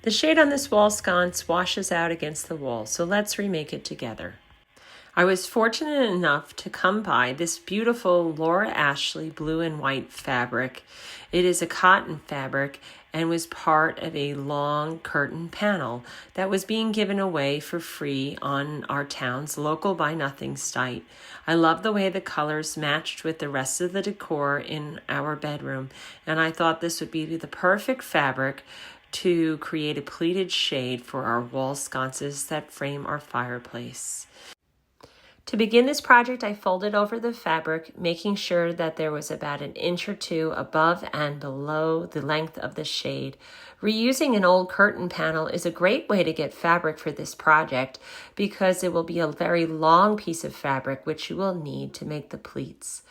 The shade on this wall sconce washes out against the wall, so let's remake it together. I was fortunate enough to come by this beautiful Laura Ashley blue and white fabric. It is a cotton fabric and was part of a long curtain panel that was being given away for free on our town's local Buy Nothing site. I love the way the colors matched with the rest of the decor in our bedroom, and I thought this would be the perfect fabric to create a pleated shade for our wall sconces that frame our fireplace. To begin this project, I folded over the fabric, making sure that there was about an inch or two above and below the length of the shade. Reusing an old curtain panel is a great way to get fabric for this project because it will be a very long piece of fabric which you will need to make the pleats.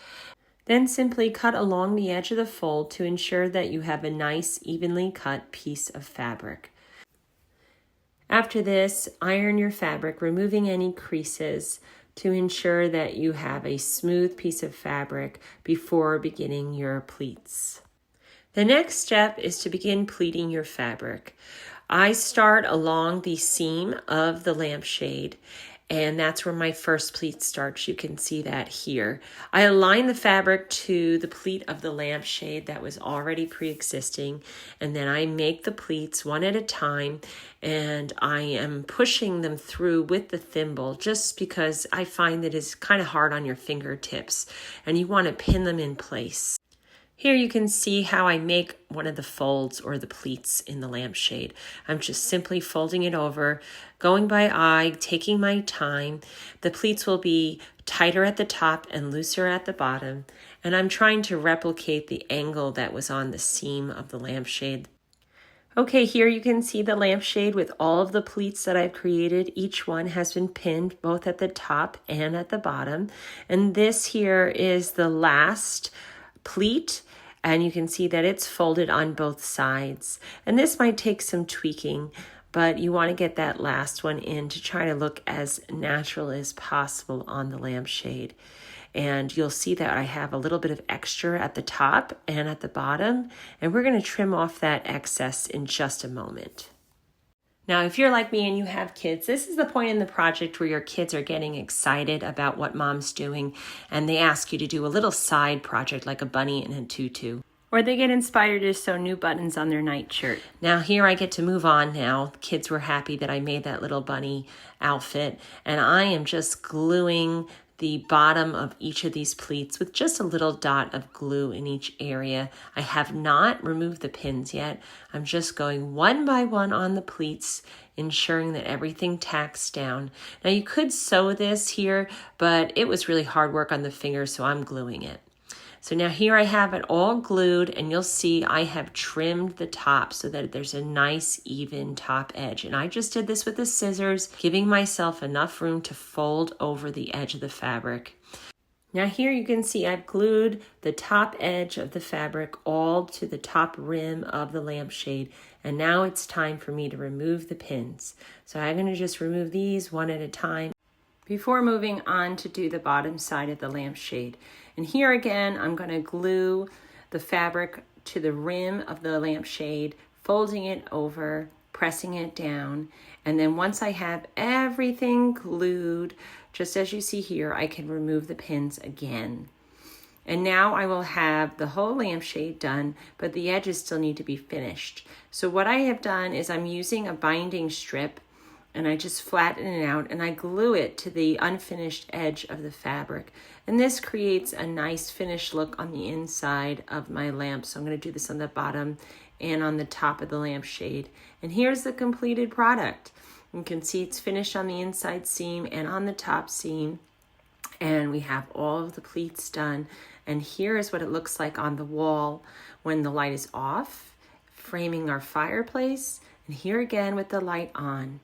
Then simply cut along the edge of the fold to ensure that you have a nice, evenly cut piece of fabric. After this, iron your fabric, removing any creases to ensure that you have a smooth piece of fabric before beginning your pleats. The next step is to begin pleating your fabric. I start along the seam of the lampshade, and that's where my first pleat starts. You can see that here. I align the fabric to the pleat of the lampshade that was already pre-existing, and then I make the pleats one at a time, and I am pushing them through with the thimble just because I find that it's kind of hard on your fingertips, and you want to pin them in place. Here you can see how I make one of the folds or the pleats in the lampshade. I'm just simply folding it over, going by eye, taking my time. The pleats will be tighter at the top and looser at the bottom, and I'm trying to replicate the angle that was on the seam of the lampshade. Okay, here you can see the lampshade with all of the pleats that I've created. Each one has been pinned both at the top and at the bottom. And this here is the last pleat, and you can see that it's folded on both sides. And this might take some tweaking, but you want to get that last one in to try to look as natural as possible on the lampshade. And you'll see that I have a little bit of extra at the top and at the bottom, and we're going to trim off that excess in just a moment. Now, if you're like me and you have kids, this is the point in the project where your kids are getting excited about what mom's doing, and they ask you to do a little side project like a bunny in a tutu. Or they get inspired to sew new buttons on their nightshirt. Now here I get to move on now. Kids were happy that I made that little bunny outfit, and I am just gluing the bottom of each of these pleats with just a little dot of glue in each area. I have not removed the pins yet. I'm just going one by one on the pleats, ensuring that everything tacks down. Now you could sew this here, but it was really hard work on the fingers, so I'm gluing it. So now here I have it all glued, and you'll see I have trimmed the top so that there's a nice even top edge. And I just did this with the scissors, giving myself enough room to fold over the edge of the fabric. Now here you can see I've glued the top edge of the fabric all to the top rim of the lampshade, and now it's time for me to remove the pins. So I'm going to just remove these one at a time before moving on to do the bottom side of the lampshade. And here again, I'm going to glue the fabric to the rim of the lampshade, folding it over, pressing it down. And then once I have everything glued, just as you see here, I can remove the pins again. And now I will have the whole lampshade done, but the edges still need to be finished. So what I have done is I'm using a binding strip, and I just flatten it out and I glue it to the unfinished edge of the fabric. And this creates a nice finished look on the inside of my lamp. So I'm going to do this on the bottom and on the top of the lampshade. And here's the completed product. You can see it's finished on the inside seam and on the top seam. And we have all of the pleats done. And here is what it looks like on the wall when the light is off, framing our fireplace. And here again with the light on.